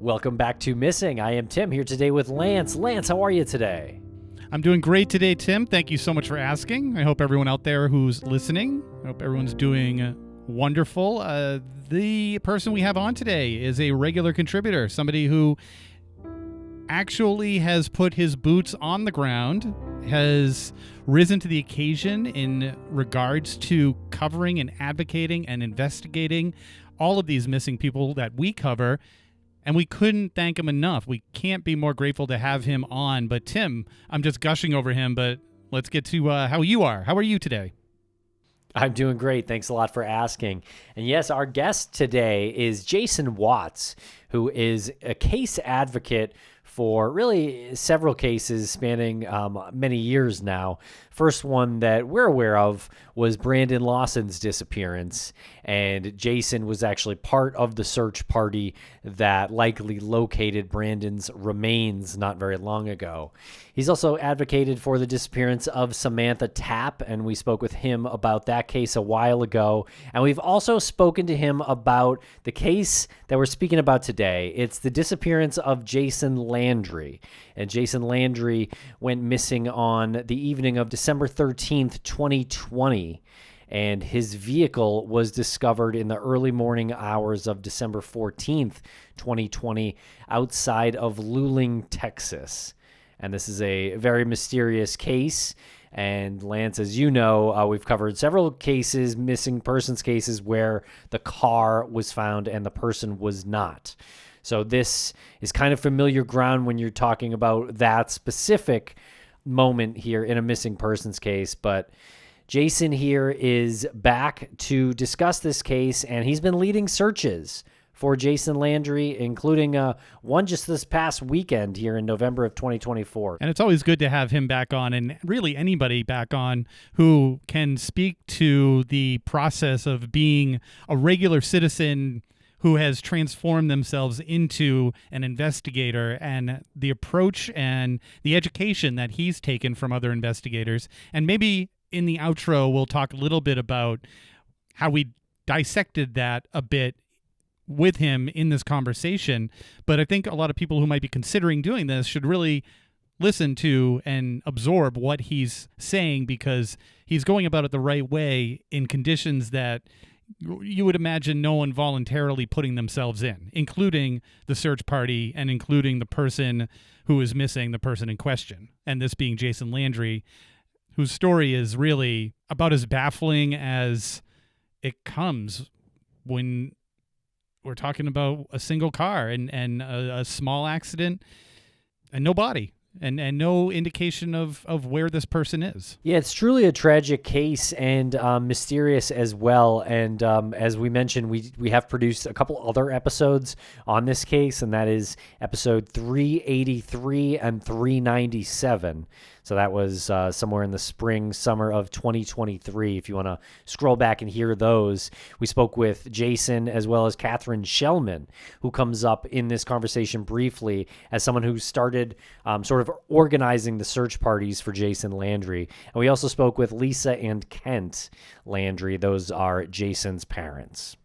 Welcome back to Missing. I am Tim here today with Lance. Lance, how are you today? I'm doing great today, Tim. Thank you so much for asking. I hope everyone out there who's listening, I hope everyone's doing wonderful. The person we have on today is a regular contributor, somebody who actually has put his boots on the ground, has risen to the occasion in regards to covering and advocating and investigating all of these missing people that we cover. And we couldn't thank him enough. We can't be more grateful to have him on. But Tim, I'm just gushing over him, but let's get to how you are. How are you today? I'm doing great. Thanks a lot for asking. And yes, our guest today is Jason Watts, who is a case advocate for really several cases spanning many years now. First one that we're aware of was Brandon Lawson's disappearance, and Jason was actually part of the search party that likely located Brandon's remains not very long ago. He's also advocated for the disappearance of Samantha Tapp, and we spoke with him about that case a while ago. And we've also spoken to him about the case that we're speaking about today. It's the disappearance of Jason Landry. And Jason Landry went missing on the evening of December 13th, 2020. And his vehicle was discovered in the early morning hours of December 14th, 2020, outside of Luling, Texas. And this is a very mysterious case. And Lance, as you know, we've covered several cases, missing persons cases, where the car was found and the person was not. So this is kind of familiar ground when you're talking about that specific moment here in a missing persons case. But Jason here is back to discuss this case, and he's been leading searches for Jason Landry, including one just this past weekend here in November of 2024. And it's always good to have him back on, and really anybody back on who can speak to the process of being a regular citizen who has transformed themselves into an investigator, and the approach and the education that he's taken from other investigators. And maybe in the outro, we'll talk a little bit about how we dissected that a bit with him in this conversation. But I think a lot of people who might be considering doing this should really listen to and absorb what he's saying, because he's going about it the right way in conditions that you would imagine no one voluntarily putting themselves in, including the search party and including the person who is missing, the person in question. And this being Jason Landry, whose story is really about as baffling as it comes when we're talking about a single car and a small accident and no body and no indication of where this person is. Yeah, it's truly a tragic case and mysterious as well. And as we mentioned, we have produced a couple other episodes on this case, and that is episode 383 and 397. So that was somewhere in the spring, summer of 2023. If you want to scroll back and hear those, we spoke with Jason as well as Catherine Shellman, who comes up in this conversation briefly as someone who started sort of organizing the search parties for Jason Landry. And we also spoke with Lisa and Kent Landry. Those are Jason's parents.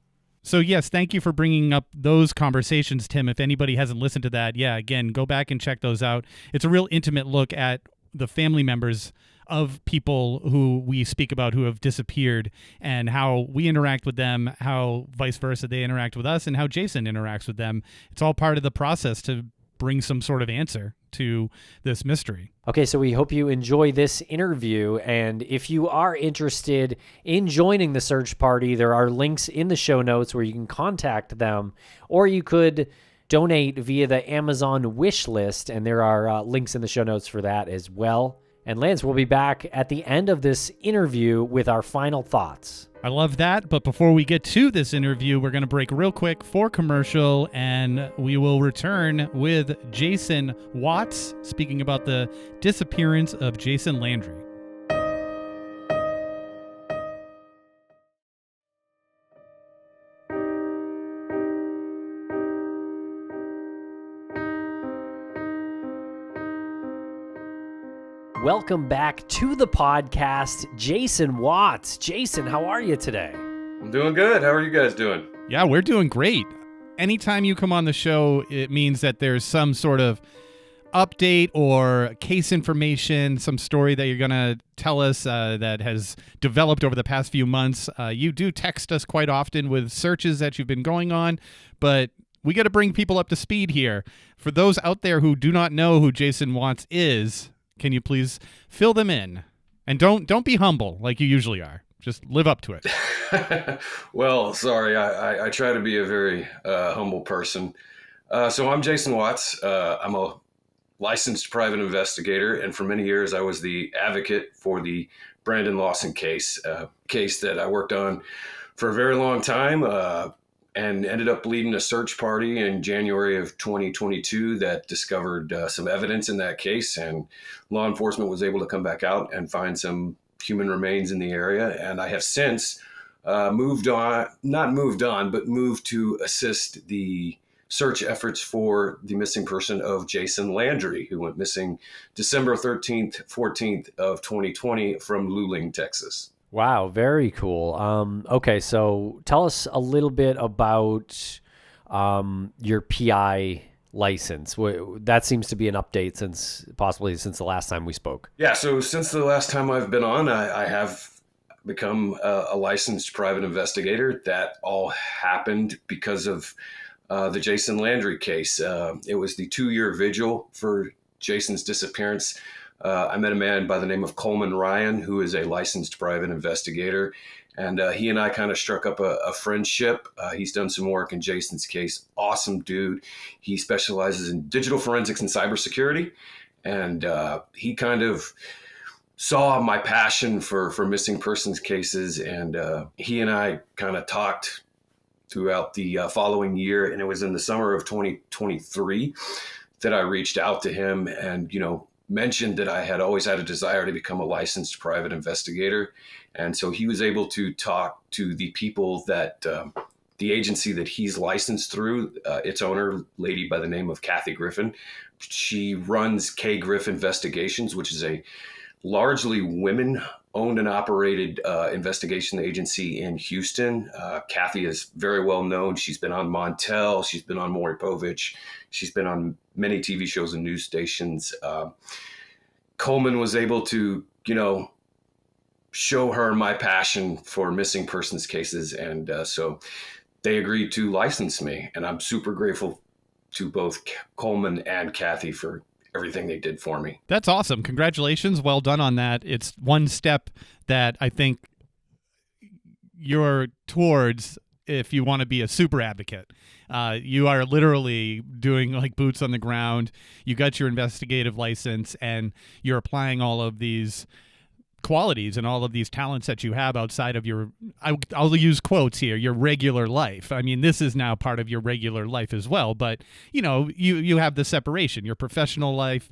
So yes, thank you for bringing up those conversations, Tim. If anybody hasn't listened to that, again, go back and check those out. It's a real intimate look at the family members of people who we speak about who have disappeared and how we interact with them, how vice versa they interact with us, and how Jason interacts with them. It's all part of the process to bring some sort of answer to this mystery. Okay, so we hope you enjoy this interview, and if you are interested in joining the search party, there are links in the show notes where you can contact them, or you could donate via the Amazon wish list, and there are links in the show notes for that as well. And Lance, we'll be back at the end of this interview with our final thoughts. I love that, but before we get to this interview, we're going to break real quick for commercial, and we will return with Jason Watts speaking about the disappearance of Jason Landry. Welcome back to the podcast, Jason Watts. Jason, how are you today? I'm doing good. How are you guys doing? Yeah, we're doing great. anytime you come on the show, it means that there's some sort of update or case information, some story that you're going to tell us that has developed over the past few months. You do text us quite often with searches that you've been going on, but we got to bring people up to speed here. For those out there who do not know who Jason Watts is, can you please fill them in? And don't be humble like you usually are. Just live up to it. Well, sorry, I try to be a very humble person. So I'm Jason Watts. I'm a licensed private investigator, and for many years I was the advocate for the Brandon Lawson case that I worked on for a very long time, and ended up leading a search party in January of 2022 that discovered some evidence in that case, and law enforcement was able to come back out and find some human remains in the area. And I have since moved to assist the search efforts for the missing person of Jason Landry, who went missing December 13th, 14th of 2020 from Luling, Texas. Wow, very cool. Okay, so tell us a little bit about your PI license. That seems to be an update since the last time we spoke. Yeah, so since the last time I've been on, I have become a licensed private investigator. That all happened because of the Jason Landry case. It was the 2-year vigil for Jason's disappearance. I met a man by the name of Coleman Ryan, who is a licensed private investigator, and he and I kind of struck up a friendship. He's done some work in Jason's case. Awesome dude. He specializes in digital forensics and cybersecurity, and he kind of saw my passion for missing persons cases, and he and I kind of talked throughout the following year, and it was in the summer of 2023 that I reached out to him and, mentioned that I had always had a desire to become a licensed private investigator. And so he was able to talk to the people that the agency that he's licensed through, its owner, lady by the name of Kathy Griffin. She runs K. Griff Investigations, which is a largely women-owned and operated investigation agency in Houston. Kathy is very well known. She's been on Montel. She's been on Maury Povich. She's been on many TV shows and news stations. Coleman was able to, show her my passion for missing persons cases. And so they agreed to license me. And I'm super grateful to both Coleman and Kathy for everything they did for me. That's awesome. Congratulations. Well done on that. It's one step that I think you're towards if you want to be a super advocate. You are literally doing like boots on the ground. You got your investigative license and you're applying all of these qualities and all of these talents that you have outside of your, I'll use quotes here, your regular life. I mean, this is now part of your regular life as well, but you have the separation, your professional life,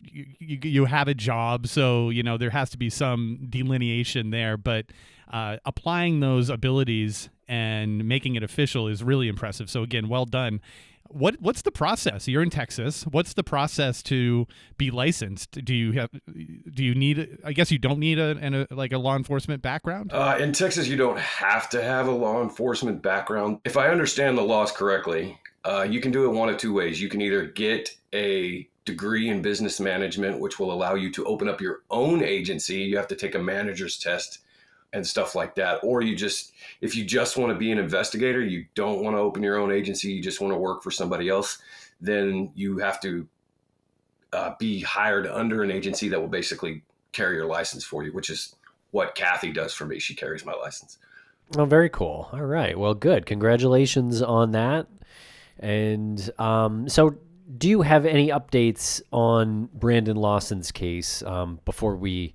you have a job. So, there has to be some delineation there, but applying those abilities and making it official is really impressive. So again, well done. What's the process? You're in Texas. What's the process to be licensed? Do you need? I guess you don't need a law enforcement background. In Texas, you don't have to have a law enforcement background. If I understand the laws correctly, you can do it one of two ways. You can either get a degree in business management, which will allow you to open up your own agency. You have to take a manager's test and stuff like that. Or if you just want to be an investigator, you don't want to open your own agency, you just want to work for somebody else, then you have to be hired under an agency that will basically carry your license for you, which is what Kathy does for me. She carries my license. Oh, very cool. All right. Well, good. Congratulations on that. And so do you have any updates on Brandon Lawson's case before we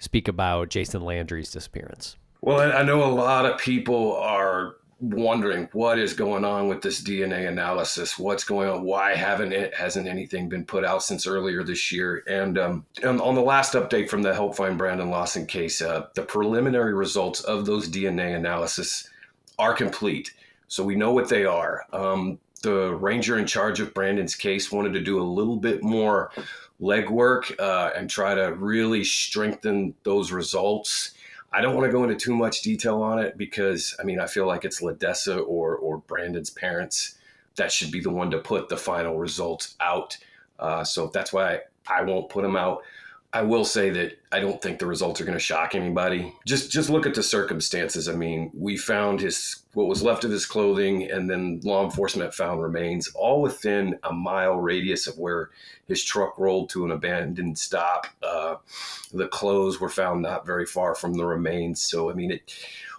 speak about Jason Landry's disappearance? Well, I know a lot of people are wondering what is going on with this DNA analysis. What's going on? Why hasn't anything been put out since earlier this year? And on the last update from the Help Find Brandon Lawson case, the preliminary results of those DNA analysis are complete. So we know what they are. The ranger in charge of Brandon's case wanted to do a little bit more legwork and try to really strengthen those results. I don't want to go into too much detail on it because, I feel like it's LaDessa or Brandon's parents. That should be the one to put the final results out. So that's why I won't put them out. I will say that I don't think the results are going to shock anybody. Just look at the circumstances. I mean, we found what was left of his clothing, and then law enforcement found remains all within a mile radius of where his truck rolled to an abandoned stop. The clothes were found not very far from the remains. So, I mean,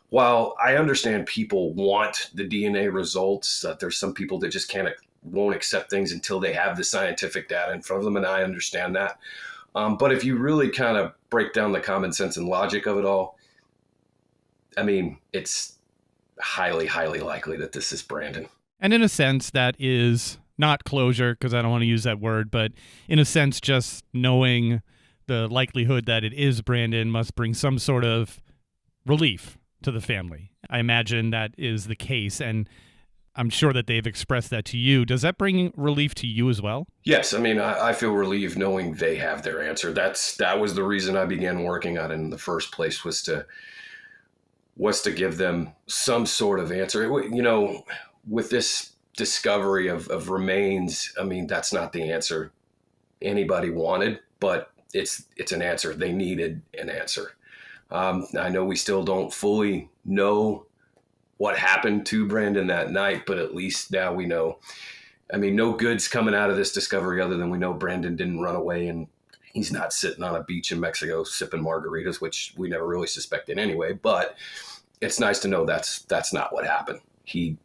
while I understand people want the DNA results, there's some people that just won't accept things until they have the scientific data in front of them, and I understand that. But if you really kind of break down the common sense and logic of it all, I mean, it's highly, highly likely that this is Brandon. And in a sense, that is not closure, because I don't want to use that word, but in a sense, just knowing the likelihood that it is Brandon must bring some sort of relief to the family. I imagine that is the case, and I'm sure that they've expressed that to you. Does that bring relief to you as well? Yes. I mean, I feel relieved knowing they have their answer. That was the reason I began working on it in the first place, was to give them some sort of answer. You know, with this discovery of remains, I mean, that's not the answer anybody wanted, but it's an answer. They needed an answer. I know we still don't fully know what happened to Brandon that night, but at least now we know. I mean, no good's coming out of this discovery other than we know Brandon didn't run away and he's not sitting on a beach in Mexico sipping margaritas, which we never really suspected anyway. But it's nice to know that's not what happened. He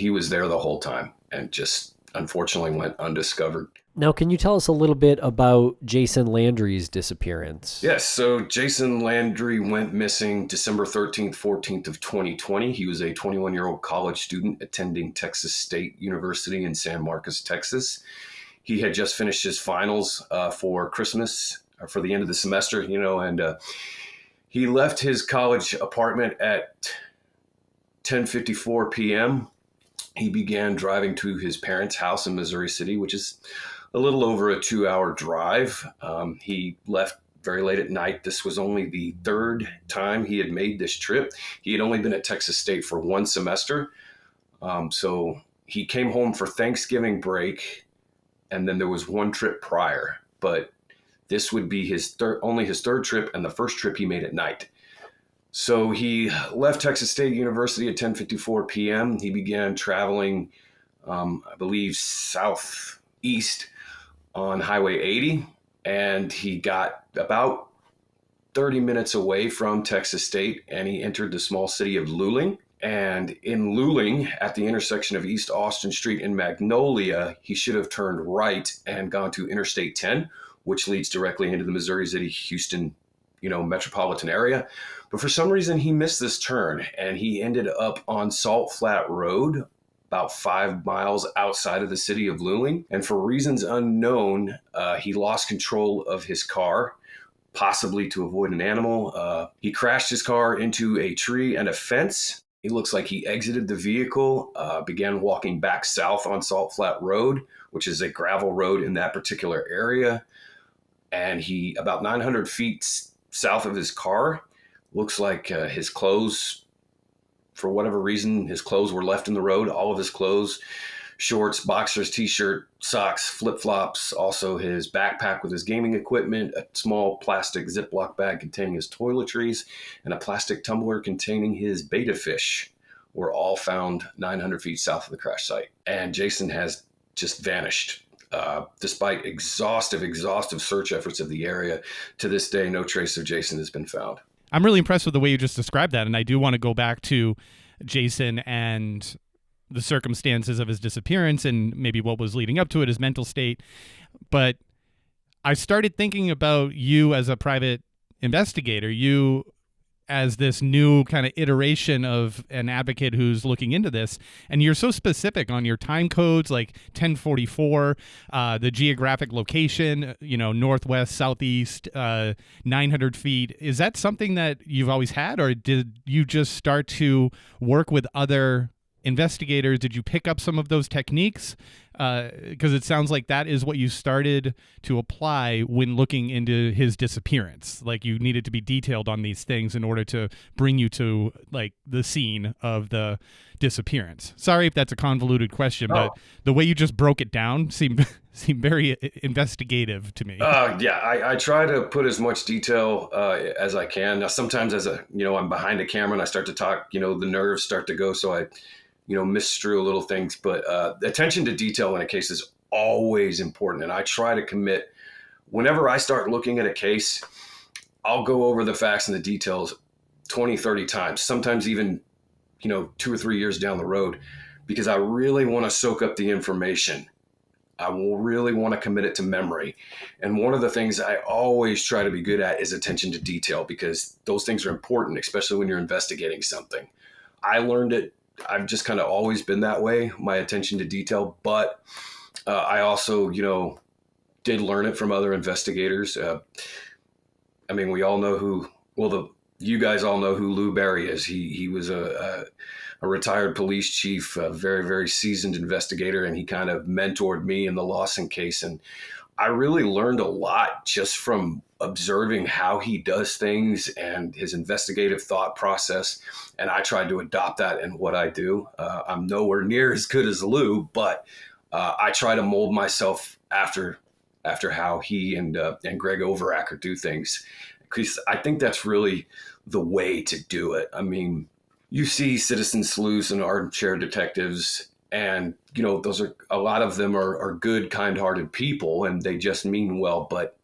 was there the whole time and just unfortunately went undiscovered. Now, can you tell us a little bit about Jason Landry's disappearance? Yes, so Jason Landry went missing December 13th, 14th of 2020. He was a 21-year-old college student attending Texas State University in San Marcos, Texas. He had just finished his finals for Christmas, or for the end of the semester, and he left his college apartment at 10:54 p.m. He began driving to his parents' house in Missouri City, which is a little over a 2-hour drive. He left very late at night. This was only the third time he had made this trip. He had only been at Texas State for one semester. So he came home for Thanksgiving break, and then there was one trip prior. But this would be only his third trip, and the first trip he made at night. So he left Texas State University at 10:54 p.m. He began traveling, I believe, southeast on Highway 80, and he got about 30 minutes away from Texas State, and he entered the small city of Luling. And in Luling, at the intersection of East Austin Street and Magnolia, he should have turned right and gone to Interstate 10, which leads directly into the Missouri City, Houston, metropolitan area. But for some reason, he missed this turn, and he ended up on Salt Flat Road, about 5 miles outside of the city of Luling. And for reasons unknown, he lost control of his car, possibly to avoid an animal. He crashed his car into a tree and a fence. It looks like he exited the vehicle, began walking back south on Salt Flat Road, which is a gravel road in that particular area. And he, about 900 feet south of his car, looks like his clothes, for whatever reason, his clothes were left in the road. All of his clothes, shorts, boxers, t-shirt, socks, flip-flops, also his backpack with his gaming equipment, a small plastic Ziploc bag containing his toiletries, and a plastic tumbler containing his betta fish were all found 900 feet south of the crash site. And Jason has just vanished. Despite exhaustive search efforts of the area, to this day, no trace of Jason has been found. I'm really impressed with the way you just described that, and I do want to go back to Jason and the circumstances of his disappearance and maybe what was leading up to it, his mental state. But I started thinking about you as a private investigator, you as this new kind of iteration of an advocate who's looking into this. And you're so specific on your time codes, like 1044, the geographic location, northwest, southeast, 900 feet. Is that something that you've always had, or did you just start to work with other investigators? Did you pick up some of those techniques? because it sounds like that is what you started to apply when looking into his disappearance. Like you needed to be detailed on these things in order to bring you to like the scene of the disappearance. Sorry if that's a convoluted question, but the way you just broke it down seemed very investigative to me. Yeah, I try to put as much detail as I can. Now, sometimes I'm behind a camera and I start to talk, the nerves start to go. So I, misstrew little things, but attention to detail in a case is always important. And I try to commit whenever I start looking at a case, I'll go over the facts and the details 20, 30 times, sometimes even, 2 or 3 years down the road, because I really want to soak up the information. I will really want to commit it to memory. And one of the things I always try to be good at is attention to detail, because those things are important, especially when you're investigating something. I learned it. I've just kind of always been that way, my attention to detail. But I also, did learn it from other investigators. We all know you guys all know who Lou Barry is. He was a retired police chief, a very, very seasoned investigator, and he kind of mentored me in the Lawson case. And I really learned a lot just from observing how he does things and his investigative thought process. And I tried to adopt that in what I do. I'm nowhere near as good as Lou, but I try to mold myself after how he and Greg Overacker do things, because I think that's really the way to do it. You see citizen sleuths and armchair detectives, and those are, a lot of them are good, kind-hearted people, and they just mean well. But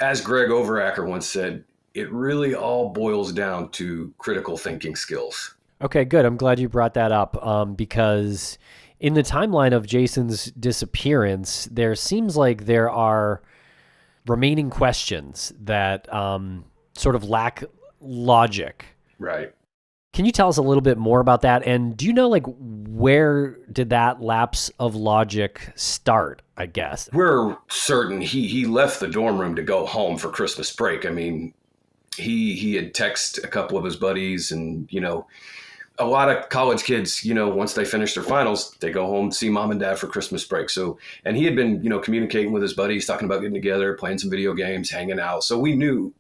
as Greg Overacker once said, it really all boils down to critical thinking skills. Okay, good. I'm glad you brought that up, because in the timeline of Jason's disappearance, there seems like there are remaining questions that sort of lack logic. Right. Can you tell us a little bit more about that? And do you know, where did that lapse of logic start, I guess? We're certain he left the dorm room to go home for Christmas break. He had texted a couple of his buddies, and, a lot of college kids, once they finish their finals, they go home, see mom and dad for Christmas break. So, and he had been, communicating with his buddies, talking about getting together, playing some video games, hanging out. So we know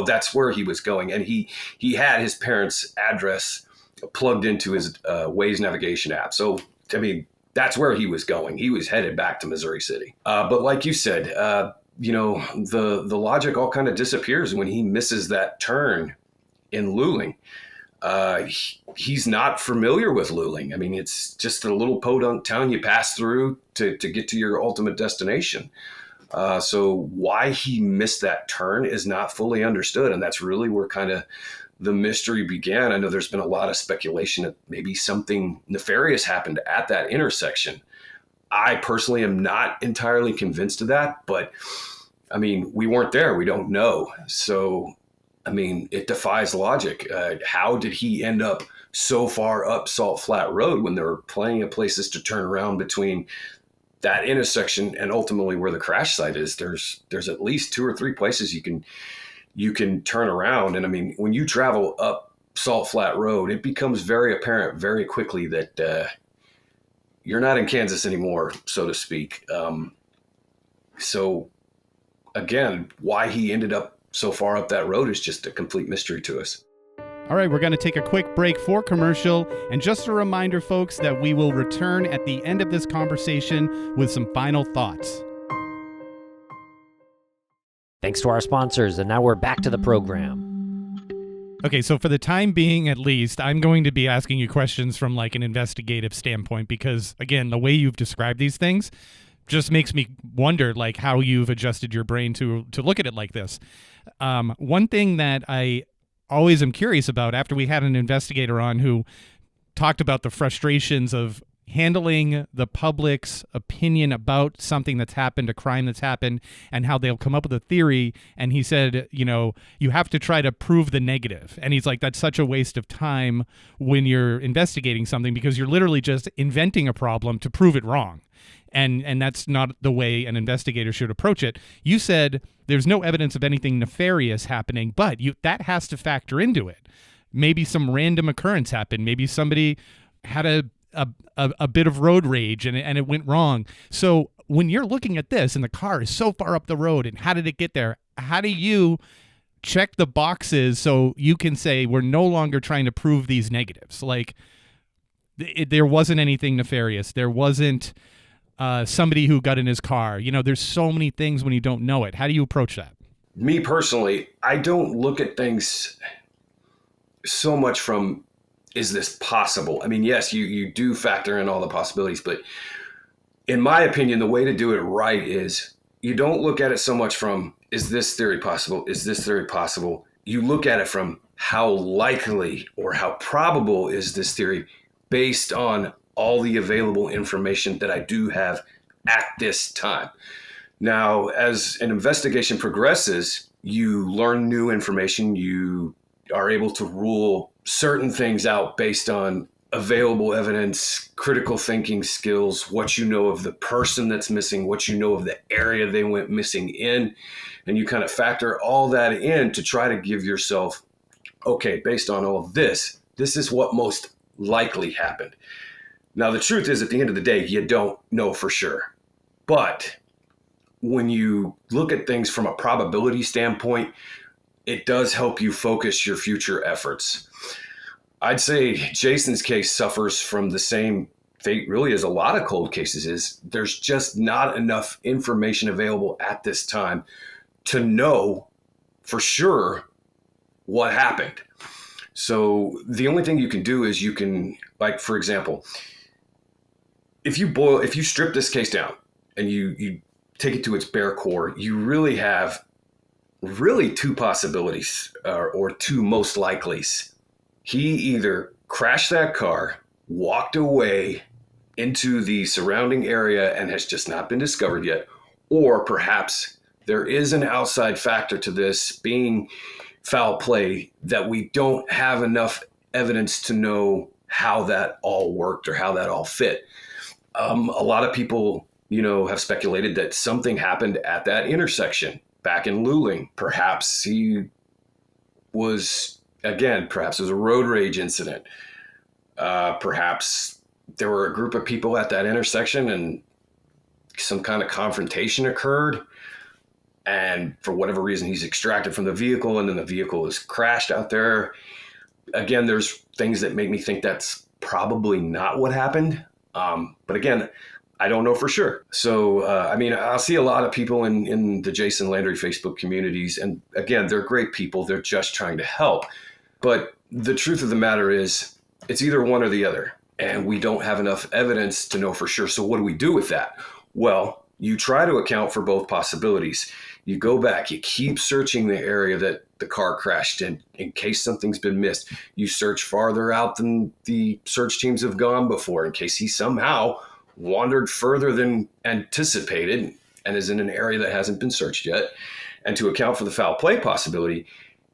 that's where he was going. And he had his parents' address plugged into his Waze navigation app. So, that's where he was going. He was headed back to Missouri City. But like you said, the logic all kind of disappears when he misses that turn in Luling. He's not familiar with Luling. It's just a little podunk town you pass through to get to your ultimate destination. So why he missed that turn is not fully understood. And that's really where kind of the mystery began. I know there's been a lot of speculation that maybe something nefarious happened at that intersection. I personally am not entirely convinced of that, but we weren't there. We don't know. So it defies logic. How did he end up so far up Salt Flat Road when there were plenty of places to turn around between that intersection and ultimately where the crash site is? There's at least 2 or 3 places you can turn around. And when you travel up Salt Flat Road, it becomes very apparent very quickly that you're not in Kansas anymore, so to speak. So again, why he ended up so far up that road is just a complete mystery to us. All right, we're going to take a quick break for commercial. And just a reminder, folks, that we will return at the end of this conversation with some final thoughts. Thanks to our sponsors, and now we're back to the program. Okay, so for the time being, at least, I'm going to be asking you questions from an investigative standpoint, because, again, the way you've described these things just makes me wonder how you've adjusted your brain to look at it like this. One thing that I always am curious about, after we had an investigator on who talked about the frustrations of handling the public's opinion about something that's happened, a crime that's happened, and how they'll come up with a theory. And he said, you have to try to prove the negative. And he's like, that's such a waste of time when you're investigating something, because you're literally just inventing a problem to prove it wrong. And that's not the way an investigator should approach it. You said there's no evidence of anything nefarious happening, but that has to factor into it. Maybe some random occurrence happened. Maybe somebody had a bit of road rage and it went wrong. So when you're looking at this and the car is so far up the road and how did it get there? How do you check the boxes so you can say we're no longer trying to prove these negatives? Like there wasn't anything nefarious. There wasn't somebody who got in his car. There's so many things when you don't know it. How do you approach that? Me personally, I don't look at things so much from, is this possible? I mean, yes, you do factor in all the possibilities, but in my opinion, the way to do it right is you don't look at it so much from, is this theory possible? Is this theory possible? You look at it from how likely or how probable is this theory based on all the available information that I do have at this time. Now, as an investigation progresses, you learn new information. You are able to rule certain things out based on available evidence, critical thinking skills, what you know of the person that's missing, what you know of the area they went missing in. And you kind of factor all that in to try to give yourself, okay, based on all of this, this is what most likely happened. Now, the truth is, at the end of the day, you don't know for sure. But when you look at things from a probability standpoint, it does help you focus your future efforts. I'd say Jason's case suffers from the same fate really as a lot of cold cases is. There's just not enough information available at this time to know for sure what happened. So the only thing you can do is you can, like, for example, if you strip this case down and you take it to its bare core, you really have two possibilities or two most likelies. He either crashed that car, walked away into the surrounding area and has just not been discovered yet, or perhaps there is an outside factor to this being foul play that we don't have enough evidence to know how that all worked or how that all fit. A lot of people, have speculated that something happened at that intersection back in Luling. Perhaps it was a road rage incident. Perhaps there were a group of people at that intersection and some kind of confrontation occurred. And for whatever reason, he's extracted from the vehicle and then the vehicle is crashed out there. Again, there's things that make me think that's probably not what happened. But again, I don't know for sure. So, I'll see a lot of people in the Jason Landry Facebook communities. And again, they're great people. They're just trying to help. But the truth of the matter is it's either one or the other. And we don't have enough evidence to know for sure. So what do we do with that? Well, you try to account for both possibilities. You go back, you keep searching the area that the car crashed in case something's been missed. You search farther out than the search teams have gone before in case he somehow wandered further than anticipated and is in an area that hasn't been searched yet. And to account for the foul play possibility,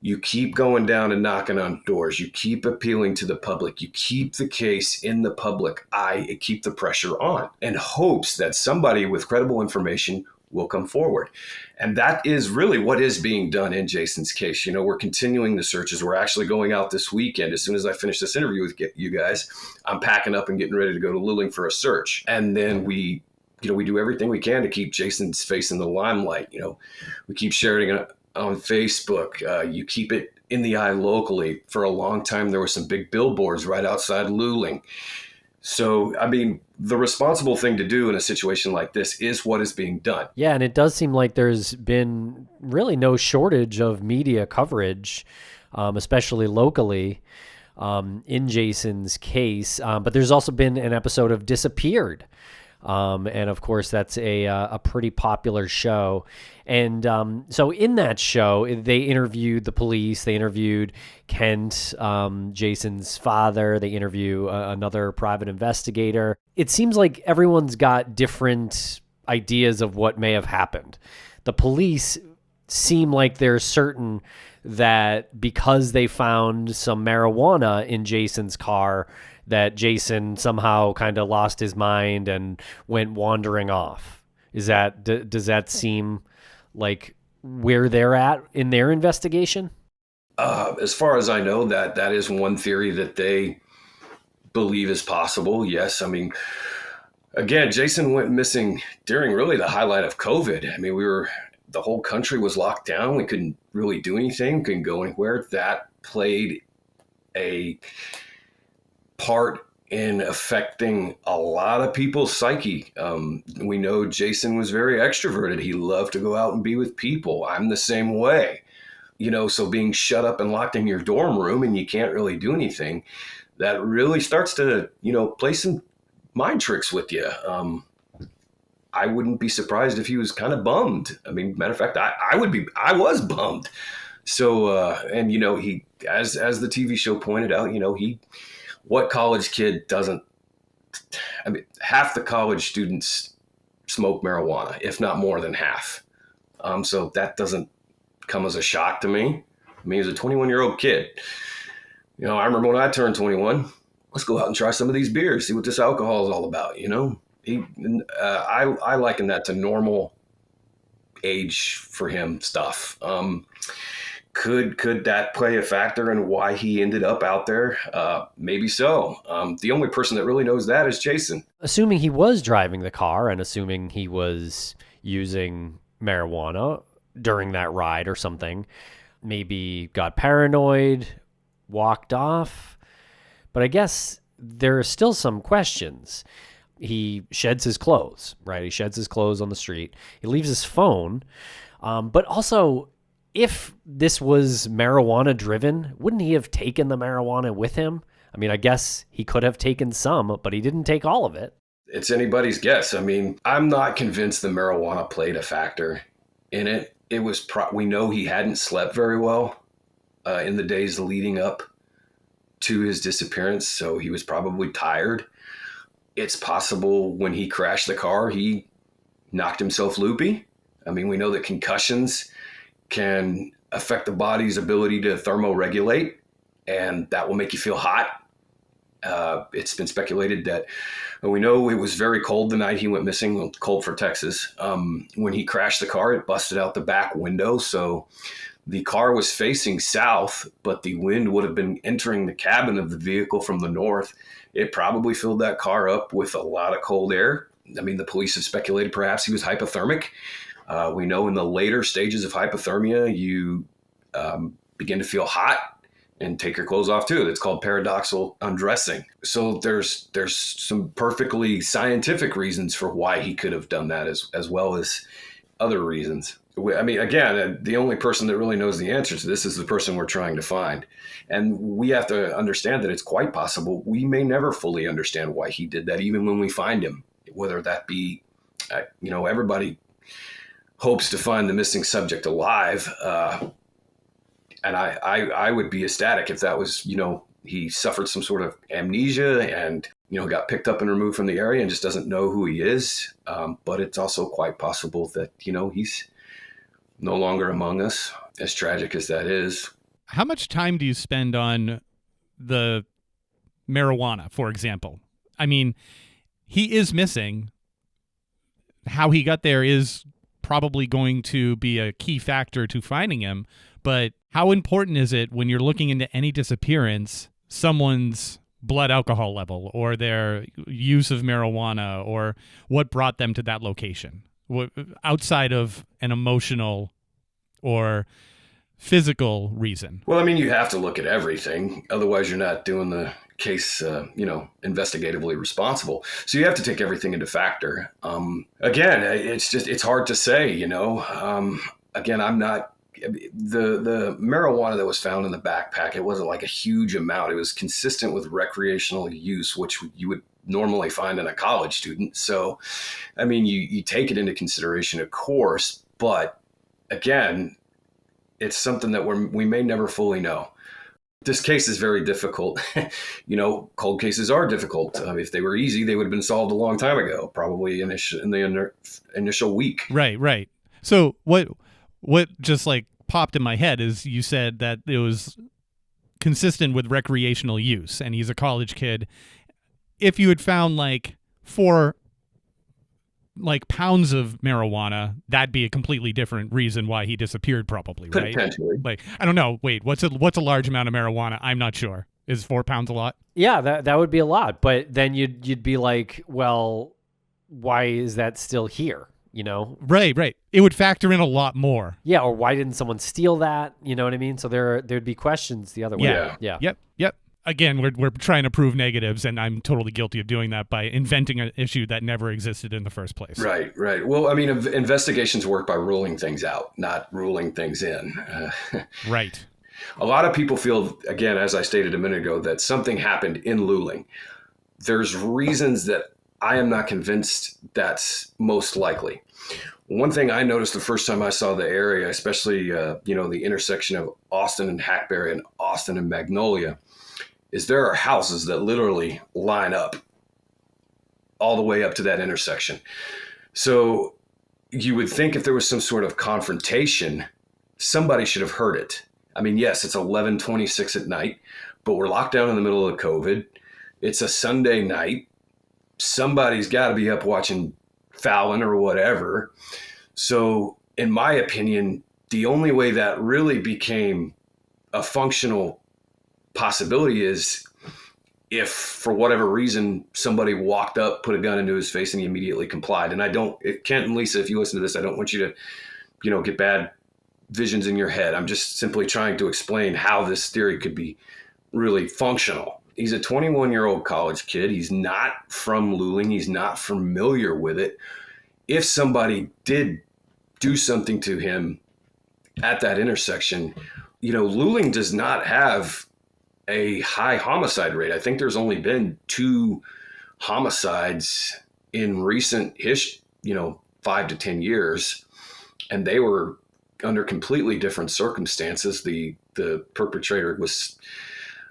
you keep going down and knocking on doors. You keep appealing to the public. You keep the case in the public eye. You keep the pressure on in hopes that somebody with credible information will come forward. And that is really what is being done in Jason's case. We're continuing the searches. We're actually going out this weekend. As soon as I finish this interview with you guys, I'm packing up and getting ready to go to Luling for a search. And then we do everything we can to keep Jason's face in the limelight. We keep sharing it on Facebook. You keep it in the eye locally. For a long time, there were some big billboards right outside Luling. So, the responsible thing to do in a situation like this is what is being done. Yeah, and it does seem like there's been really no shortage of media coverage, especially locally, in Jason's case. But there's also been an episode of Disappeared. And of course, that's a pretty popular show. And so in that show, they interviewed the police. They interviewed Kent, Jason's father. They interview another private investigator. It seems like everyone's got different ideas of what may have happened. The police seem like they're certain that because they found some marijuana in Jason's car, that Jason somehow kind of lost his mind and went wandering off. Does that seem like where they're at in their investigation? As far as I know, that is one theory that they believe is possible. Yes. I mean, again, Jason went missing during really the highlight of COVID. I mean, the whole country was locked down. We couldn't really do anything, couldn't go anywhere. That played a part in affecting a lot of people's psyche. We know Jason was very extroverted. He loved to go out and be with people. I'm the same way. So being shut up and locked in your dorm room and you can't really do anything, that really starts to, play some mind tricks with you. I wouldn't be surprised if he was kind of bummed. I mean, matter of fact, I was bummed. So, and he, as the TV show pointed out, what college kid doesn't? I mean, half the college students smoke marijuana, if not more than half. So that doesn't come as a shock to me. I mean, he's a 21-year-old kid. I remember when I turned 21. Let's go out and try some of these beers, see what this alcohol is all about. I liken that to normal age for him stuff. Could that play a factor in why he ended up out there? Maybe so. The only person that really knows that is Jason. Assuming he was driving the car and assuming he was using marijuana during that ride or something, maybe got paranoid, walked off. But I guess there are still some questions. He sheds his clothes, right? He sheds his clothes on the street. He leaves his phone. But also, if this was marijuana driven, wouldn't he have taken the marijuana with him? I mean, I guess he could have taken some, but he didn't take all of it. It's anybody's guess. I mean, I'm not convinced the marijuana played a factor in it. It was we know he hadn't slept very well in the days leading up to his disappearance, so he was probably tired. It's possible when he crashed the car, he knocked himself loopy. I mean, we know that concussions can affect the body's ability to thermoregulate, and that will make you feel hot. It's been speculated that we know it was very cold the night he went missing, cold for Texas. When he crashed the car, it busted out the back window. So the car was facing south, but the wind would have been entering the cabin of the vehicle from the north. It probably filled that car up with a lot of cold air. I mean, the police have speculated perhaps he was hypothermic. We know in the later stages of hypothermia, you begin to feel hot and take your clothes off too. It's called paradoxal undressing. So there's some perfectly scientific reasons for why he could have done that as well as other reasons. I mean, again, the only person that really knows the answer to this is the person we're trying to find. And we have to understand that it's quite possible we may never fully understand why he did that, even when we find him, whether that be, everybody hopes to find the missing subject alive. And I would be ecstatic if that was, he suffered some sort of amnesia and, got picked up and removed from the area and just doesn't know who he is. But it's also quite possible that, he's no longer among us, as tragic as that is. How much time do you spend on the marijuana, for example? I mean, he is missing. How he got there is probably going to be a key factor to finding him. But how important is it when you're looking into any disappearance, someone's blood alcohol level or their use of marijuana or what brought them to that location? Outside of an emotional or physical reason? Well, I mean, you have to look at everything. Otherwise, you're not doing the case, investigatively responsible. So you have to take everything into factor. Again, it's hard to say, again, I'm not, the marijuana that was found in the backpack, it wasn't like a huge amount. It was consistent with recreational use, which you would normally find in a college student. So, I mean, you take it into consideration, of course, but again, it's something that we may never fully know. This case is very difficult. Cold cases are difficult. If they were easy, they would have been solved a long time ago, probably in the initial week. Right. So what just like popped in my head is you said that it was consistent with recreational use and he's a college kid. If you had found like 4 pounds of marijuana, that'd be a completely different reason why he disappeared, probably, right? Potentially. Like, I don't know. Wait, what's a large amount of marijuana? I'm not sure. Is 4 pounds a lot? Yeah, that would be a lot. But then you'd be like, well, why is that still here? Right. It would factor in a lot more. Yeah, or why didn't someone steal that? You know what I mean? So there'd be questions the other way. Yeah. Yep. Again, we're trying to prove negatives, and I'm totally guilty of doing that by inventing an issue that never existed in the first place. Right. Well, I mean, investigations work by ruling things out, not ruling things in. Right. A lot of people feel, again, as I stated a minute ago, that something happened in Luling. There's reasons that I am not convinced that's most likely. One thing I noticed the first time I saw the area, especially, the intersection of Austin and Hackberry and Austin and Magnolia, is there are houses that literally line up all the way up to that intersection. So you would think if there was some sort of confrontation, somebody should have heard it. I mean, yes, it's 11:26 at night, but we're locked down in the middle of COVID. It's a Sunday night. Somebody's got to be up watching Fallon or whatever. So in my opinion, the only way that really became a functional possibility is if for whatever reason somebody walked up, put a gun into his face, and he immediately complied. And Kent and Lisa, if you listen to this, I don't want you to, get bad visions in your head. I'm just simply trying to explain how this theory could be really functional. He's a 21-year-old college kid. He's not from Luling. He's not familiar with it. If somebody did do something to him at that intersection, Luling does not have a high homicide rate. I think there's only been 2 homicides in recent 5 to 10 years, and they were under completely different circumstances. The perpetrator was,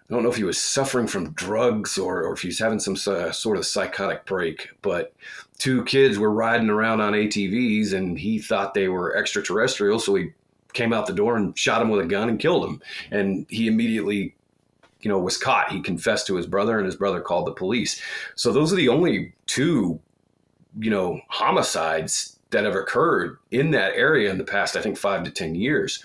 I don't know if he was suffering from drugs or if he's having some sort of psychotic break, but 2 kids were riding around on ATVs and he thought they were extraterrestrial. So he came out the door and shot him with a gun and killed him. And he immediately, was caught. He confessed to his brother and his brother called the police. So those are the only 2, homicides that have occurred in that area in the past, I think 5 to 10 years.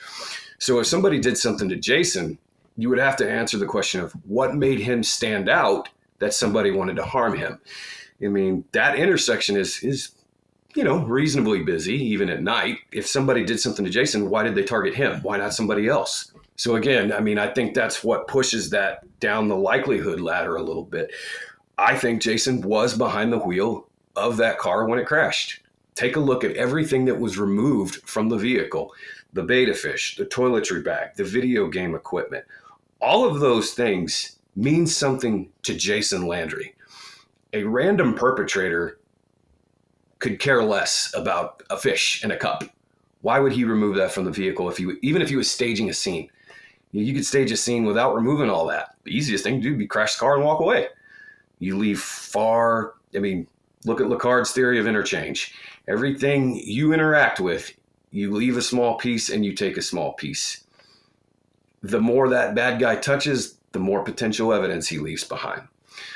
So if somebody did something to Jason, you would have to answer the question of what made him stand out that somebody wanted to harm him. I mean, that intersection is reasonably busy, even at night. If somebody did something to Jason, why did they target him? Why not somebody else? So again, I mean, I think that's what pushes that down the likelihood ladder a little bit. I think Jason was behind the wheel of that car when it crashed. Take a look at everything that was removed from the vehicle, the betta fish, the toiletry bag, the video game equipment. All of those things mean something to Jason Landry. A random perpetrator could care less about a fish in a cup. Why would he remove that from the vehicle even if he was staging a scene? You could stage a scene without removing all that. The easiest thing to do would be crash the car and walk away. You leave look at Lecard's theory of interchange. Everything you interact with, you leave a small piece and you take a small piece. The more that bad guy touches, the more potential evidence he leaves behind.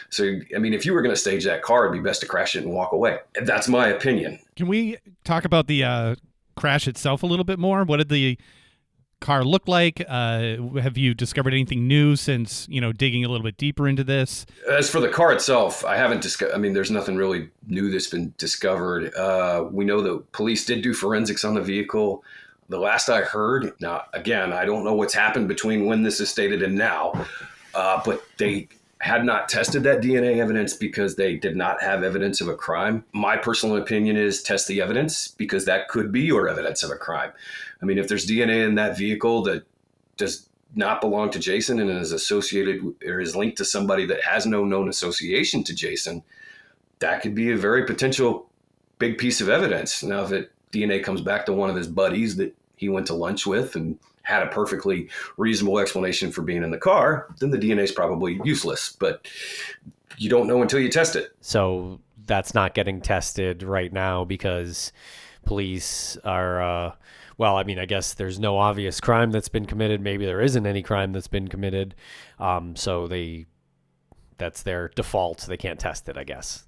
So, I mean, if you were going to stage that car, it'd be best to crash it and walk away. That's my opinion. Can we talk about the crash itself a little bit more? What did the car look like? Have you discovered anything new since, digging a little bit deeper into this? As for the car itself, I haven't discovered, there's nothing really new that's been discovered. We know the police did do forensics on the vehicle. The last I heard, now, again, I don't know what's happened between when this is stated and now, but they had not tested that DNA evidence because they did not have evidence of a crime. My personal opinion is test the evidence because that could be your evidence of a crime. I mean, if there's DNA in that vehicle that does not belong to Jason and is associated or is linked to somebody that has no known association to Jason, that could be a very potential big piece of evidence. Now, if DNA comes back to one of his buddies that he went to lunch with and had a perfectly reasonable explanation for being in the car, then the DNA is probably useless. But you don't know until you test it. So that's not getting tested right now because police are, I guess there's no obvious crime that's been committed. Maybe there isn't any crime that's been committed. So that's their default. They can't test it, I guess.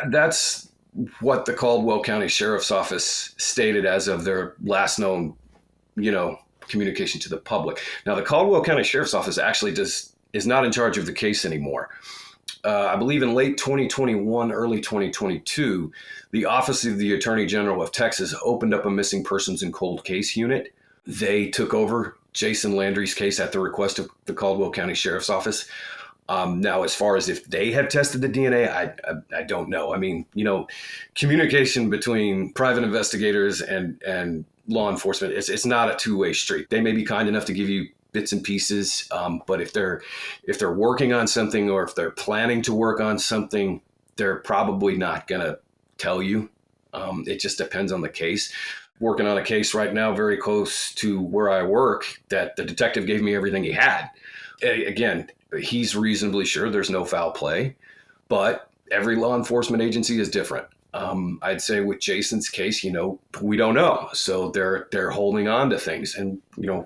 That's what the Caldwell County Sheriff's Office stated as of their last known, communication to the public. Now, the Caldwell County Sheriff's Office actually does is not in charge of the case anymore. I believe in late 2021, early 2022, the Office of the Attorney General of Texas opened up a missing persons and cold case unit. They took over Jason Landry's case at the request of the Caldwell County Sheriff's Office. Now, as far as if they have tested the DNA, I don't know. I mean, communication between private investigators and law enforcement, it's not a two-way street. They may be kind enough to give you bits and pieces, but if they're working on something, or if they're planning to work on something, they're probably not going to tell you. It just depends on the case. Working on a case right now very close to where I work that the detective gave me everything he had. Again, he's reasonably sure there's no foul play, but every law enforcement agency is different. I'd say with Jason's case, we don't know. So they're holding on to things, and,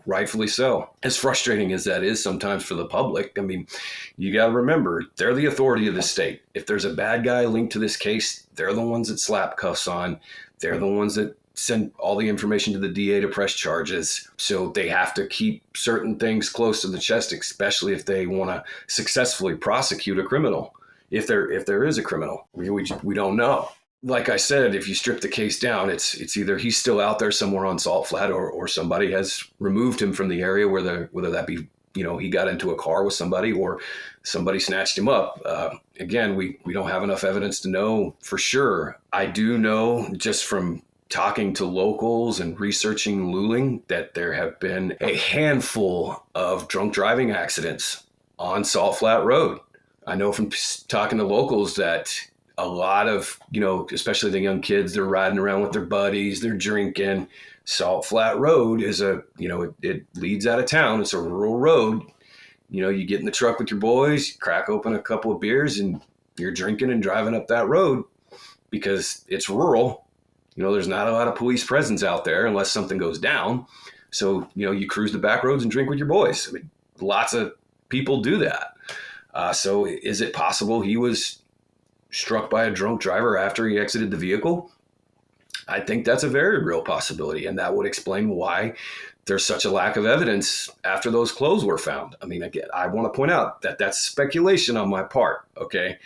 rightfully so. As frustrating as that is sometimes for the public, I mean, you got to remember, they're the authority of the state. If there's a bad guy linked to this case, they're the ones that slap cuffs on. They're the ones that send all the information to the DA to press charges. So they have to keep certain things close to the chest, especially if they want to successfully prosecute a criminal. If there is a criminal, we don't know. Like I said, if you strip the case down, it's either he's still out there somewhere on Salt Flat, or somebody has removed him from the area, whether that be, he got into a car with somebody, or somebody snatched him up. Again, we don't have enough evidence to know for sure. I do know, just from talking to locals and researching Luling, that there have been a handful of drunk driving accidents on Salt Flat Road. I know from talking to locals that a lot of, especially the young kids, they're riding around with their buddies, they're drinking. Salt Flat Road is it leads out of town. It's a rural road. You get in the truck with your boys, you crack open a couple of beers, and you're drinking and driving up that road because it's rural. There's not a lot of police presence out there unless something goes down. So, you cruise the back roads and drink with your boys. I mean, lots of people do that. So is it possible he was struck by a drunk driver after he exited the vehicle? I think that's a very real possibility, and that would explain why there's such a lack of evidence after those clothes were found. I mean, again, I want to point out that that's speculation on my part, okay?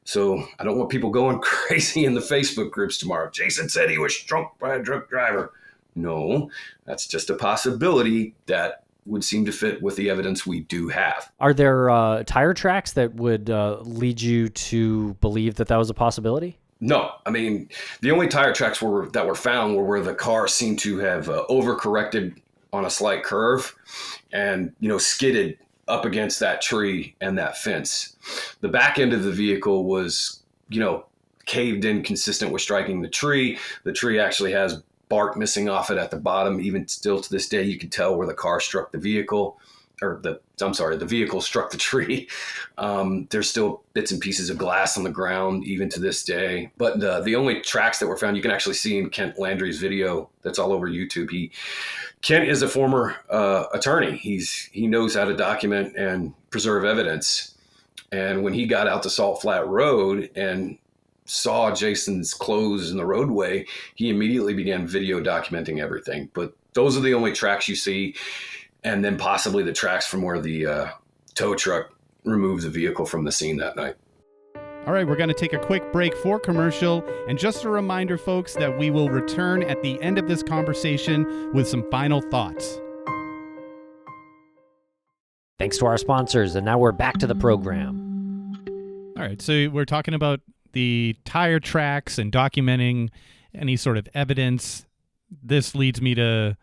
So I don't want people going crazy in the Facebook groups tomorrow. Jason said he was struck by a drunk driver. No, that's just a possibility that would seem to fit with the evidence we do have. Are there tire tracks that would lead you to believe that was a possibility? No, I mean, the only tire tracks that were found were where the car seemed to have overcorrected on a slight curve and, skidded up against that tree and that fence. The back end of the vehicle was, caved in, consistent with striking the tree. The tree actually has bark missing off it at the bottom. Even still to this day, you can tell where the car struck the vehicle, the vehicle struck the tree. There's still bits and pieces of glass on the ground even to this day. But the only tracks that were found, you can actually see in Kent Landry's video that's all over YouTube. Kent is a former attorney. He knows how to document and preserve evidence. And when he got out to Salt Flat Road and saw Jason's clothes in the roadway, he immediately began video documenting everything. But those are the only tracks you see, and then possibly the tracks from where the tow truck removed the vehicle from the scene that night. All right, we're going to take a quick break for commercial, and just a reminder, folks, that we will return at the end of this conversation with some final thoughts. Thanks to our sponsors, and now we're back to the program. All right, so we're talking about the tire tracks and documenting any sort of evidence. This leads me to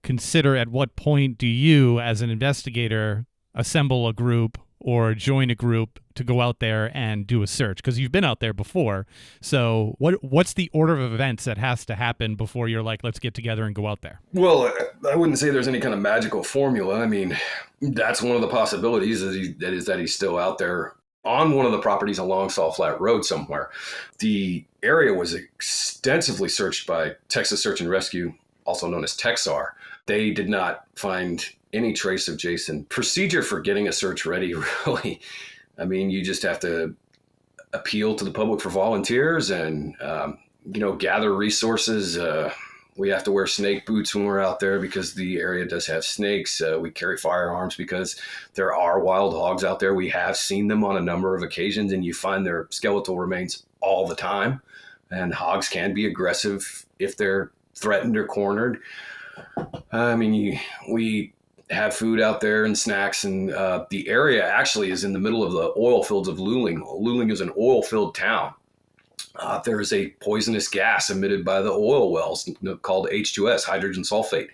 consider, at what point do you, as an investigator, assemble a group or join a group to go out there and do a search? Because you've been out there before. So what's the order of events that has to happen before you're like, let's get together and go out there? Well, I wouldn't say there's any kind of magical formula. I mean, that's one of the possibilities that he's still out there on one of the properties along Salt Flat Road somewhere. The area was extensively searched by Texas Search and Rescue, also known as Texar. They did not find any trace of Jason. Procedure for getting a search ready, really, I mean, you just have to appeal to the public for volunteers and, gather resources. We have to wear snake boots when we're out there because the area does have snakes. We carry firearms because there are wild hogs out there. We have seen them on a number of occasions, and you find their skeletal remains all the time. And hogs can be aggressive if they're threatened or cornered. We have food out there and snacks, and the area actually is in the middle of the oil fields of Luling. Luling is an oil-filled town. There is a poisonous gas emitted by the oil wells called H2S, hydrogen sulfate.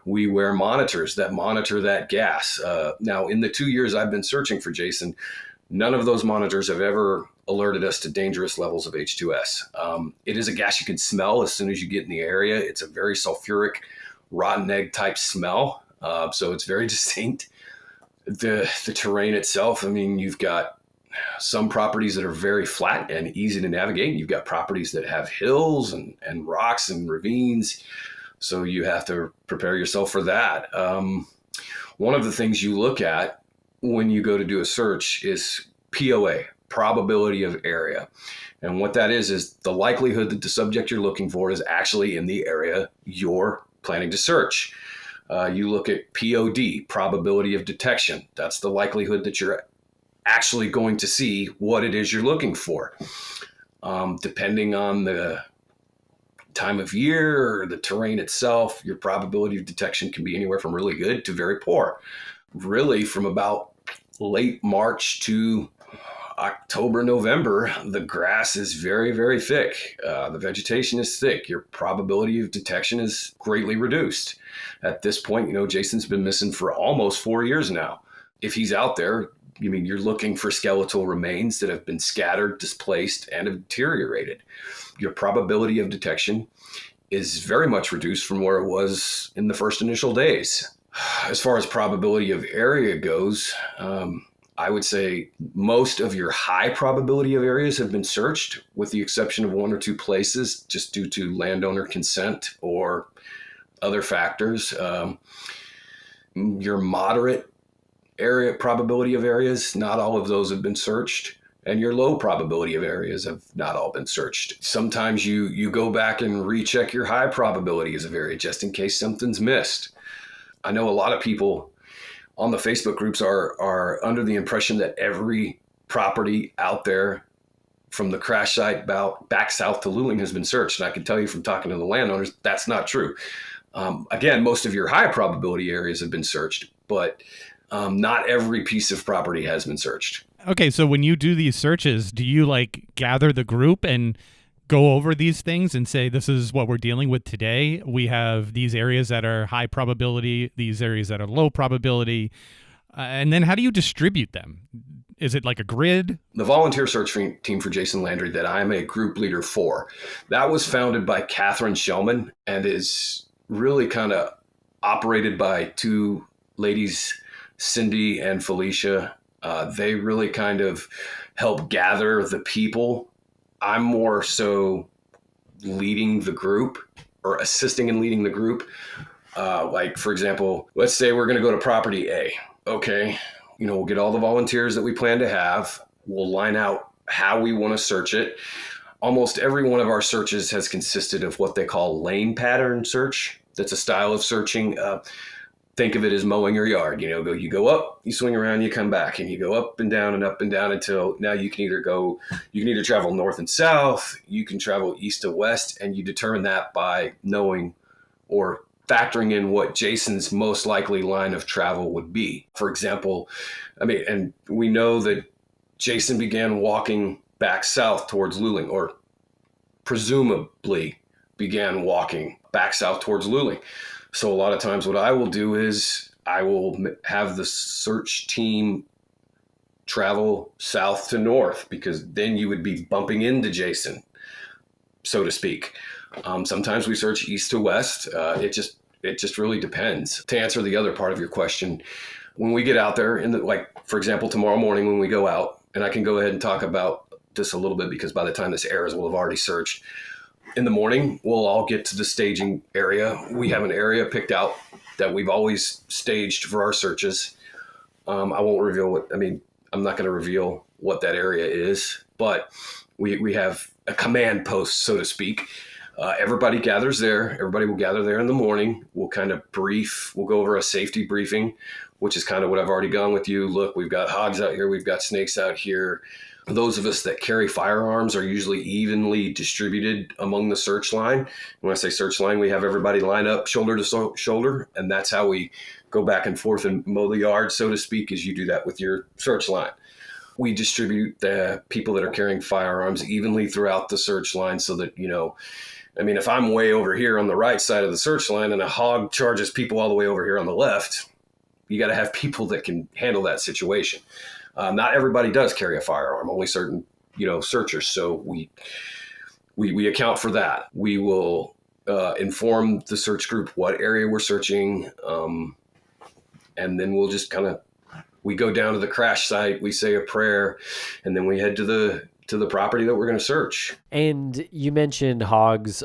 We wear monitors that monitor that gas. Now, in the 2 years I've been searching for Jason, none of those monitors have ever alerted us to dangerous levels of H2S. It is a gas you can smell as soon as you get in the area. It's a very sulfuric, rotten egg type smell. So it's very distinct. The terrain itself, you've got some properties that are very flat and easy to navigate. You've got properties that have hills and rocks and ravines. So you have to prepare yourself for that. One of the things you look at when you go to do a search is POA, probability of area. And what that is the likelihood that the subject you're looking for is actually in the area you're planning to search. You look at POD, probability of detection. That's the likelihood that you're actually going to see what it is you're looking for. Depending on the time of year or the terrain itself, your probability of detection can be anywhere from really good to very poor. Really, from about late March to October, November, the grass is very, very thick. The vegetation is thick. Your probability of detection is greatly reduced. At this point, Jason's been missing for almost 4 years now. If he's out there, you're looking for skeletal remains that have been scattered, displaced, and have deteriorated. Your probability of detection is very much reduced from where it was in the first initial days. As far as probability of area goes, I would say most of your high probability of areas have been searched, with the exception of 1 or 2 places, just due to landowner consent or other factors. Your moderate area probability of areas, not all of those have been searched, and your low probability of areas have not all been searched. Sometimes you go back and recheck your high probabilities of area just in case something's missed. I know a lot of people on the Facebook groups are under the impression that every property out there from the crash site back south to Luling has been searched. And I can tell you from talking to the landowners, that's not true. Again, most of your high probability areas have been searched, but not every piece of property has been searched. Okay, so when you do these searches, do you gather the group and go over these things and say, this is what we're dealing with today? We have these areas that are high probability, these areas that are low probability. And then how do you distribute them? Is it like a grid? The volunteer search team for Jason Landry that I'm a group leader for, that was founded by Catherine Shellman and is really kind of operated by 2 ladies, Cindy and Felicia. They really kind of help gather the people. I'm more so leading the group or assisting in leading the group. For example, let's say we're going to go to property A. Okay. We'll get all the volunteers that we plan to have. We'll line out how we want to search it. Almost every one of our searches has consisted of what they call lane pattern search. That's a style of searching. Think of it as mowing your yard. You go up, you swing around, you come back, and you go up and down until now you can either travel north and south, you can travel east to west, and you determine that by knowing or factoring in what Jason's most likely line of travel would be. For example, and we know that Jason began walking back south towards Luling, or presumably began walking back south towards Luling. So a lot of times what I will do is I will have the search team travel south to north, because then you would be bumping into Jason, so to speak. Sometimes we search east to west. It just really depends. To answer the other part of your question, when we get out there, for example, tomorrow morning when we go out, and I can go ahead and talk about this a little bit because by the time this airs, we'll have already searched. In the morning, we'll all get to the staging area. We have an area picked out that we've always staged for our searches. I won't reveal I'm not going to reveal what that area is, but we have a command post, so to speak. Everybody gathers there. Everybody will gather there in the morning. We'll kind of brief. We'll go over a safety briefing, which is kind of what I've already gone with you. Look, we've got hogs out here. We've got snakes out here. Those of us that carry firearms are usually evenly distributed among the search line. When I say search line, we have everybody line up shoulder to shoulder, and that's how we go back and forth and mow the yard, so to speak, as you do that with your search line. We distribute the people that are carrying firearms evenly throughout the search line so that, if I'm way over here on the right side of the search line and a hog charges people all the way over here on the left, you got to have people that can handle that situation. Not everybody does carry a firearm, only certain, searchers. So we account for that. We will inform the search group what area we're searching. And then we'll just we go down to the crash site, we say a prayer, and then we head to the property that we're going to search. And you mentioned hogs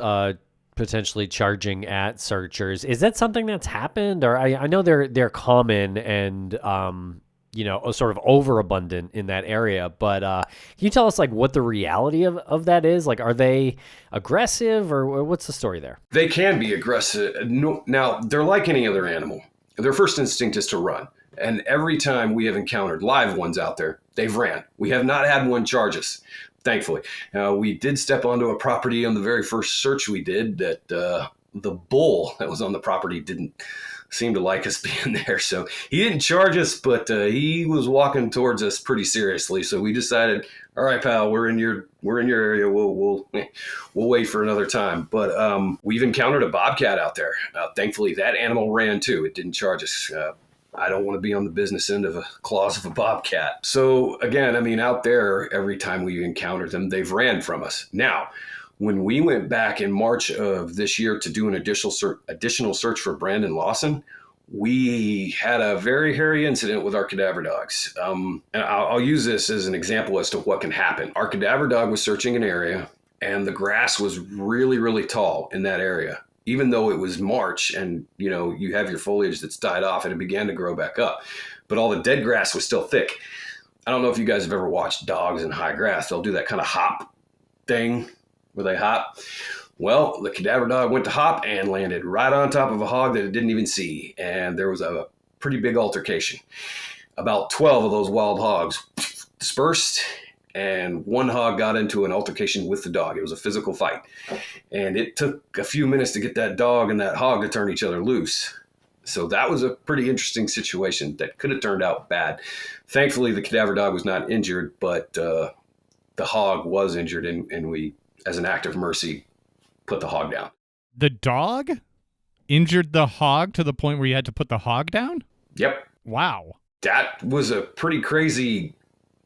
potentially charging at searchers. Is that something that's happened? Or I know they're common and sort of overabundant in that area, but can you tell us what the reality of that is? Are they aggressive, or what's the story there? They can be aggressive. No, now, they're like any other animal. Their first instinct is to run. And every time we have encountered live ones out there, they've ran. We have not had one charge us, thankfully. We did step onto a property on the very first search we did that the bull that was on the property didn't seem to like us being there. So he didn't charge us, but he was walking towards us pretty seriously. So we decided, all right, pal, we're in your area. We'll wait for another time. But we've encountered a bobcat out there. Thankfully, that animal ran too. It didn't charge us. I don't want to be on the business end of a claws of a bobcat. So again, out there, every time we encountered them, they've ran from us. Now, when we went back in March of this year to do an additional search for Brandon Lawson, we had a very hairy incident with our cadaver dogs. And I'll use this as an example as to what can happen. Our cadaver dog was searching an area, and the grass was really, really tall in that area. Even though it was March and, you have your foliage that's died off and it began to grow back up, but all the dead grass was still thick. I don't know if you guys have ever watched dogs in high grass. They'll do that kind of hop thing where they hop. Well, the cadaver dog went to hop and landed right on top of a hog that it didn't even see. And there was a pretty big altercation. About 12 of those wild hogs dispersed, and one hog got into an altercation with the dog. It was a physical fight. And it took a few minutes to get that dog and that hog to turn each other loose. So that was a pretty interesting situation that could have turned out bad. Thankfully, the cadaver dog was not injured, but the hog was injured, and we, as an act of mercy, put the hog down. The dog injured the hog to the point where you had to put the hog down? Yep. Wow. That was a pretty crazy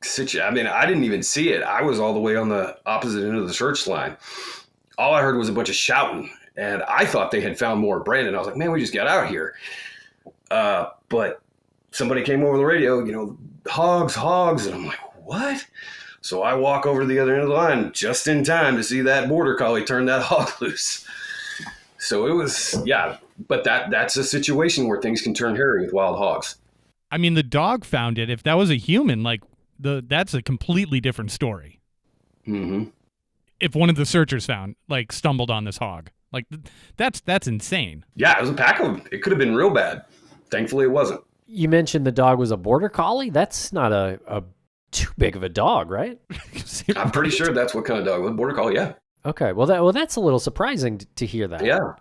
situation. I didn't even see it. I was all the way on the opposite end of the search line. All I heard was a bunch of shouting, and I thought they had found more Brandon. I was like, man, we just got out here. But somebody came over the radio, hogs. And I'm like, what? So I walk over to the other end of the line just in time to see that border collie turn that hog loose. So it was, but that's a situation where things can turn hairy with wild hogs. The dog found it. If that was a human, that's a completely different story. Mm-hmm. If one of the searchers stumbled on this hog, that's insane. Yeah, it was a pack of them. It could have been real bad. Thankfully, it wasn't. You mentioned the dog was a border collie. That's not a too big of a dog, right? I'm pretty sure that's what kind of dog. Border collie, yeah. Okay, well that's a little surprising to hear that. Yeah.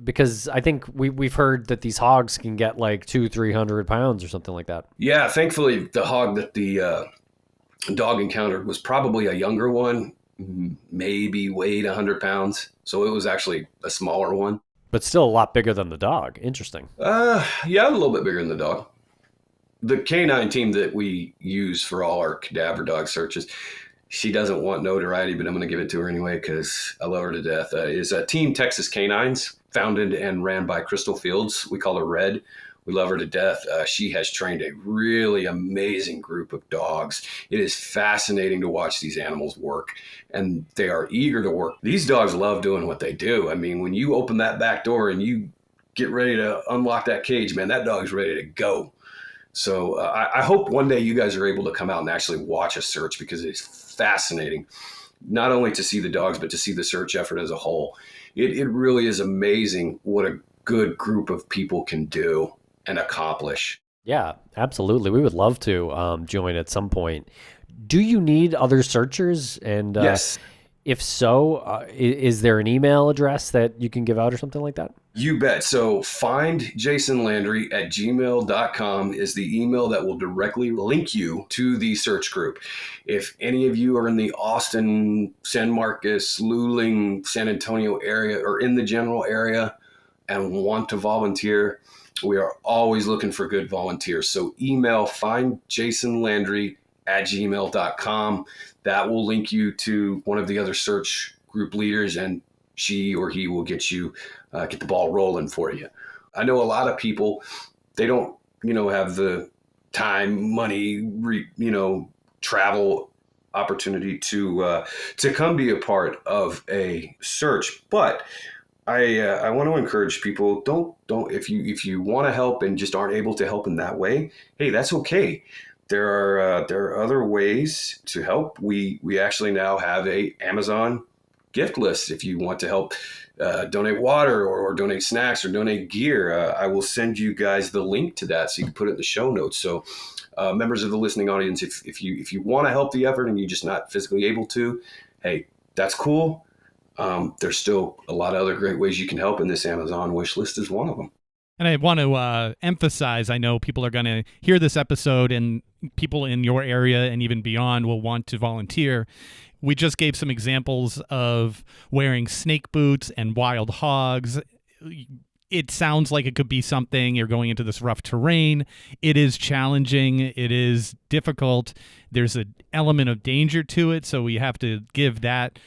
Because I think we've heard that these hogs can get 200-300 pounds or something like that. Yeah, thankfully the hog that the dog encountered was probably a younger one, maybe weighed 100 pounds. So it was actually a smaller one. But still a lot bigger than the dog. Interesting. Yeah, a little bit bigger than the dog. The canine team that we use for all our cadaver dog searches, she doesn't want notoriety, but I'm going to give it to her anyway because I love her to death, is Team Texas Canines, founded and ran by Crystal Fields. We call her Red. We love her to death. She has trained a really amazing group of dogs. It is fascinating to watch these animals work, and they are eager to work. These dogs love doing what they do. When you open that back door and you get ready to unlock that cage, man, that dog's ready to go. So I hope one day you guys are able to come out and actually watch a search because it's fascinating. not only to see the dogs, but to see the search effort as a whole. It really is amazing what a good group of people can do and accomplish. Yeah, absolutely. We would love to join at some point. Do you need other searchers? And Yes, if so, is there an email address that you can give out or something like that? you bet. So findjasonlandry@gmail.com is the email that will directly link you to the search group. If any of you are in the Austin, San Marcos, Luling, San Antonio area, or in the general area and want to volunteer, we are always looking for good volunteers. So email findjasonlandry@gmail.com. That will link you to one of the other search group leaders, and she or he will get the ball rolling for you. I know a lot of people, they don't, have the time, money, travel opportunity to come be a part of a search, but I want to encourage people, don't if you want to help and just aren't able to help in that way, hey, that's okay. There are other ways to help. We actually now have a Amazon gift list. If you want to help donate water or donate snacks or donate gear, I will send you guys the link to that so you can put it in the show notes. So members of the listening audience, if you want to help the effort and you're just not physically able to, hey, that's cool. There's still a lot of other great ways you can help, and this Amazon wish list is one of them. And I want to emphasize, I know people are going to hear this episode and people in your area and even beyond will want to volunteer. We just gave some examples of wearing snake boots and wild hogs. It sounds like it could be something. You're going into this rough terrain. It is challenging. It is difficult. There's an element of danger to it. So we have to give that,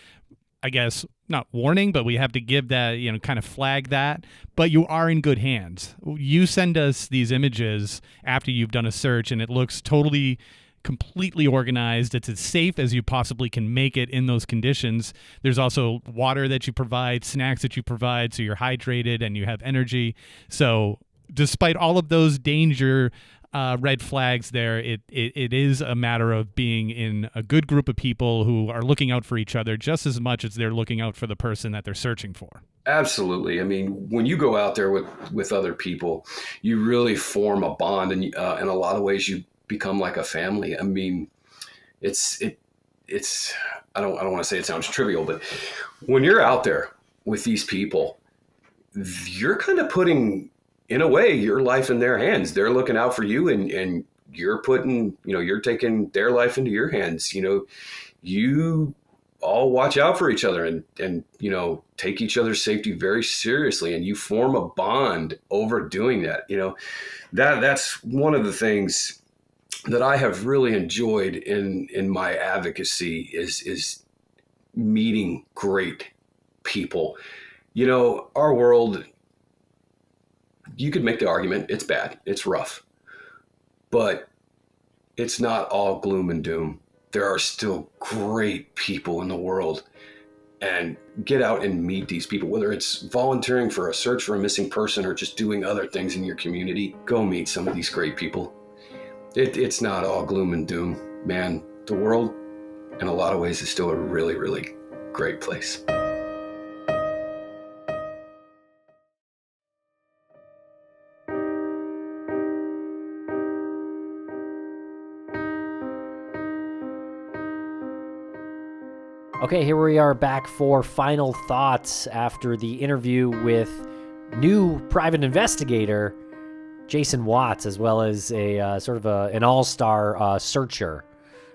I guess, not warning, but we have to give that, kind of flag that. But you are in good hands. You send us these images after you've done a search, and it looks completely organized. It's as safe as you possibly can make it in those conditions. There's also water that you provide, snacks that you provide, so you're hydrated and you have energy. So despite all of those danger red flags there, it is a matter of being in a good group of people who are looking out for each other just as much as they're looking out for the person that they're searching for. Absolutely. I mean, when you go out there with other people, you really form a bond, and in a lot of ways you become like a family. I mean, it's I don't want to say it sounds trivial, but when you're out there with these people, you're kind of putting, in a way, your life in their hands. They're looking out for you, and you're putting, you're taking their life into your hands. You all watch out for each other and take each other's safety very seriously, and you form a bond over doing that. That's one of the things that I have really enjoyed in my advocacy is meeting great people. Our world, you could make the argument it's bad, it's rough, but it's not all gloom and doom. There are still great people in the world, and get out and meet these people, whether it's volunteering for a search for a missing person or just doing other things in your community. Go meet some of these great people. It's not all gloom and doom, man. The world, in a lot of ways, is still a really, really great place. Okay, here we are back for final thoughts after the interview with new private investigator Jason Watts, as well as a sort of an all-star searcher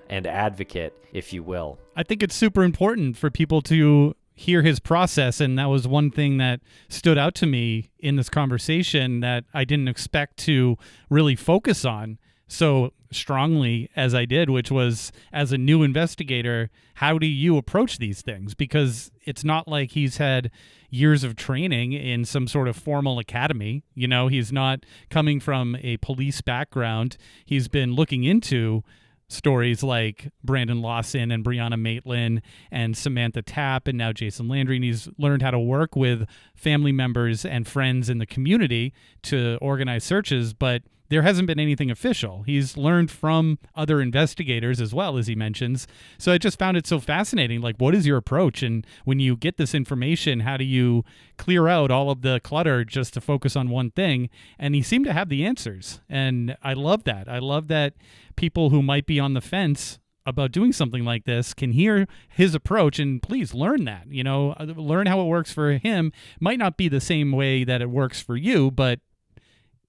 and advocate, if you will. I think it's super important for people to hear his process, and that was one thing that stood out to me in this conversation that I didn't expect to really focus on so strongly as I did, which was, as a new investigator, how do you approach these things? Because it's not like he's had years of training in some sort of formal academy. He's not coming from a police background. He's been looking into stories like Brandon Lawson and Brianna Maitland and Samantha Tapp and now Jason Landry, and he's learned how to work with family members and friends in the community to organize searches, but there hasn't been anything official. He's learned from other investigators as well, as he mentions. So I just found it so fascinating. Like, what is your approach? And when you get this information, how do you clear out all of the clutter just to focus on one thing? And he seemed to have the answers. And I love that. I love that people who might be on the fence about doing something like this can hear his approach, and please learn that. Learn how it works for him. Might not be the same way that it works for you, but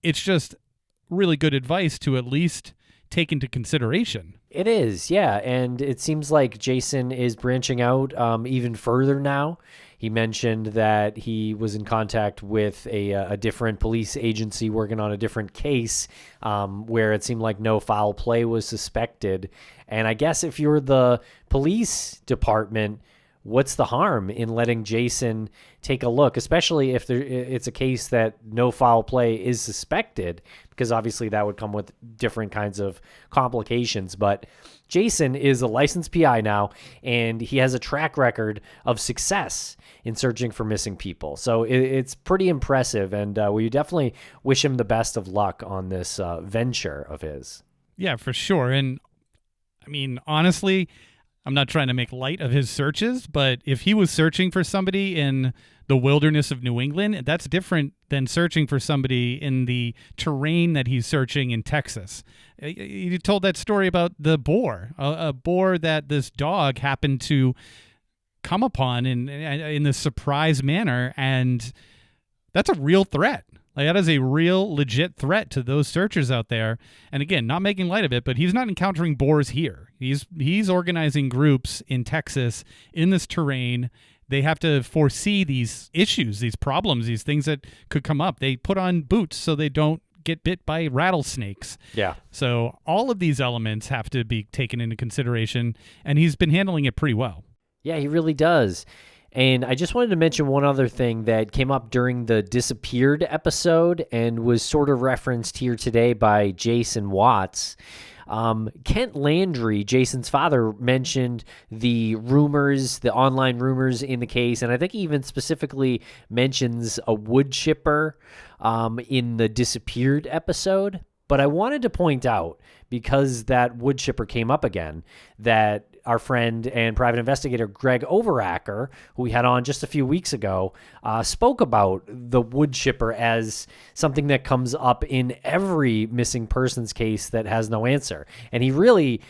it's just really good advice to at least take into consideration. It is, yeah. And it seems like Jason is branching out even further now. He mentioned that he was in contact with a different police agency working on a different case where it seemed like no foul play was suspected. And I guess if you're the police department, what's the harm in letting Jason take a look, especially if it's a case that no foul play is suspected, because obviously that would come with different kinds of complications. But Jason is a licensed PI now, and he has a track record of success in searching for missing people. So it's pretty impressive, and we definitely wish him the best of luck on this venture of his. Yeah, for sure. And I mean, honestly, I'm not trying to make light of his searches, but if he was searching for somebody in the wilderness of New England, that's different than searching for somebody in the terrain that he's searching in Texas. You told that story about the boar, a boar that this dog happened to come upon in this surprise manner, and that's a real threat. Like, that is a real legit threat to those searchers out there. And again, not making light of it, but he's not encountering boars here. He's organizing groups in Texas in this terrain. They have to foresee these issues, these problems, these things that could come up. They put on boots so they don't get bit by rattlesnakes. Yeah. So all of these elements have to be taken into consideration, and he's been handling it pretty well. Yeah, he really does. And I just wanted to mention one other thing that came up during the Disappeared episode and was sort of referenced here today by Jason Watts. Kent Landry, Jason's father, mentioned the rumors, the online rumors in the case, and I think he even specifically mentions a wood chipper in the Disappeared episode. But I wanted to point out, because that wood chipper came up again, that our friend and private investigator Greg Overacker, who we had on just a few weeks ago, spoke about the wood chipper as something that comes up in every missing persons case that has no answer. And he really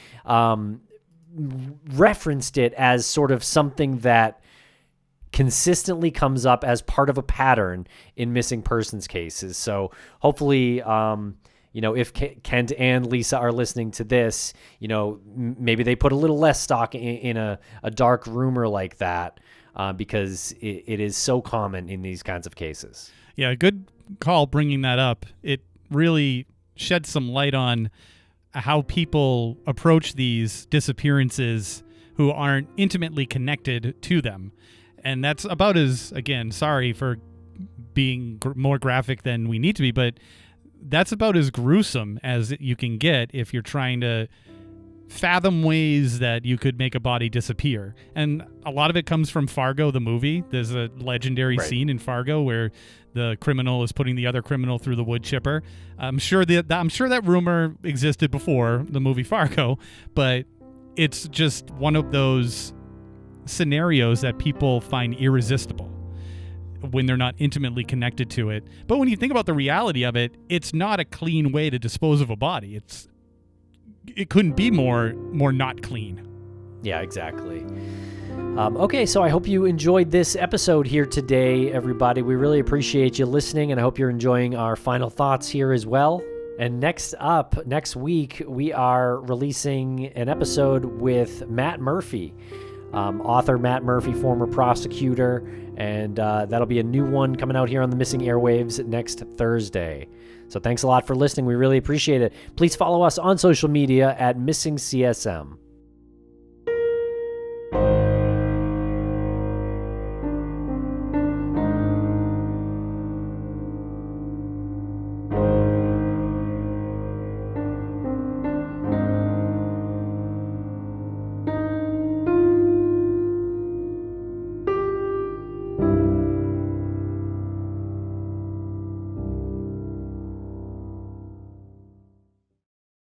referenced it as sort of something that consistently comes up as part of a pattern in missing persons cases. So hopefully, if Kent and Lisa are listening to this, maybe they put a little less stock in a dark rumor like that because it is so common in these kinds of cases. Yeah, good call bringing that up. It really sheds some light on how people approach these disappearances who aren't intimately connected to them. And that's about as, again, sorry for being more graphic than we need to be, but that's about as gruesome as you can get if you're trying to fathom ways that you could make a body disappear. And a lot of it comes from Fargo, the movie. There's a legendary scene in Fargo where the criminal is putting the other criminal through the wood chipper. I'm sure that rumor existed before the movie Fargo, but it's just one of those scenarios that people find irresistible when they're not intimately connected to it. But when you think about the reality of it, it's not a clean way to dispose of a body. It couldn't be more not clean. Yeah, exactly. Okay, so I hope you enjoyed this episode here today, everybody. We really appreciate you listening, and I hope you're enjoying our final thoughts here as well. And next week, we are releasing an episode with Matt Murphy, author Matt Murphy, former prosecutor, and that'll be a new one coming out here on the Missing Airwaves next Thursday. So thanks a lot for listening. We really appreciate it. Please follow us on social media at Missing CSM.